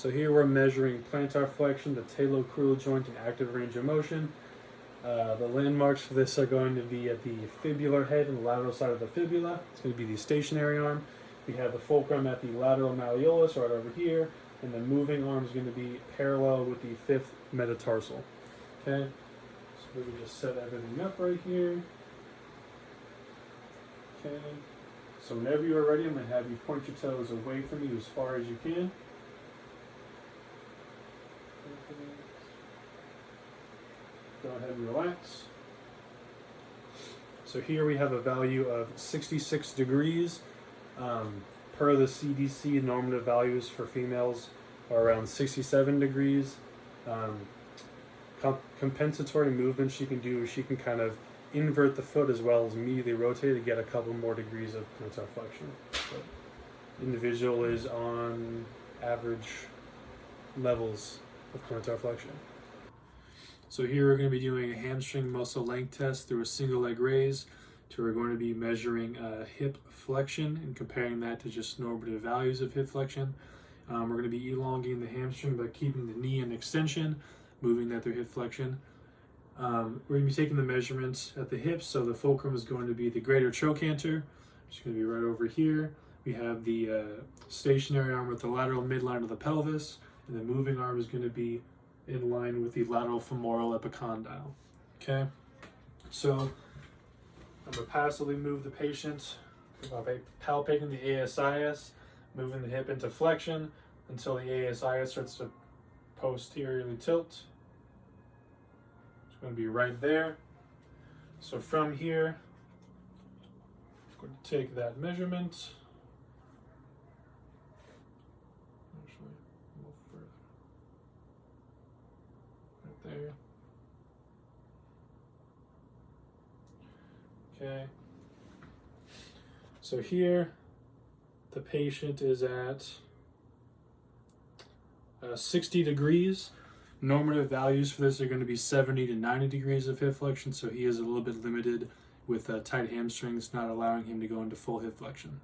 So here we're measuring plantar flexion, the talocrural joint, and active range of motion. The landmarks for this are going to be at the fibular head and the lateral side of the fibula. It's going to be the stationary arm. We have the fulcrum at the lateral malleolus right over here, and the moving arm is going to be parallel with the fifth metatarsal. Okay, so we can just set everything up right here. Okay, so whenever you are ready, I'm going to have you point your toes away from you as far as you can. Go ahead and relax. So here we have a value of 66 degrees. Per the CDC, normative values for females are around 67 degrees. Compensatory movements she can do, she can kind of invert the foot as well as immediately rotate to get a couple more degrees of plantar flexion. But individual is on average levels of plantar flexion. So here we're going to be doing a hamstring muscle length test through a single leg raise. So we're going to be measuring hip flexion and comparing that to just normative values of hip flexion. We're going to be elongating the hamstring by keeping the knee in extension, moving that through hip flexion. We're going to be taking the measurements at the hips. So the fulcrum is going to be the greater trochanter, which is going to be right over here. We have the stationary arm with the lateral midline of the pelvis, and the moving arm is going to be in line with the lateral femoral epicondyle. Okay, so I'm going to passively move the patient by palpating the ASIS, moving the hip into flexion until the ASIS starts to posteriorly tilt. It's going to be right there. So from here, I'm going to take that measurement. There. Okay. So here, the patient is at 60 degrees. Normative values for this are going to be 70 to 90 degrees of hip flexion, so he is a little bit limited with tight hamstrings, not allowing him to go into full hip flexion.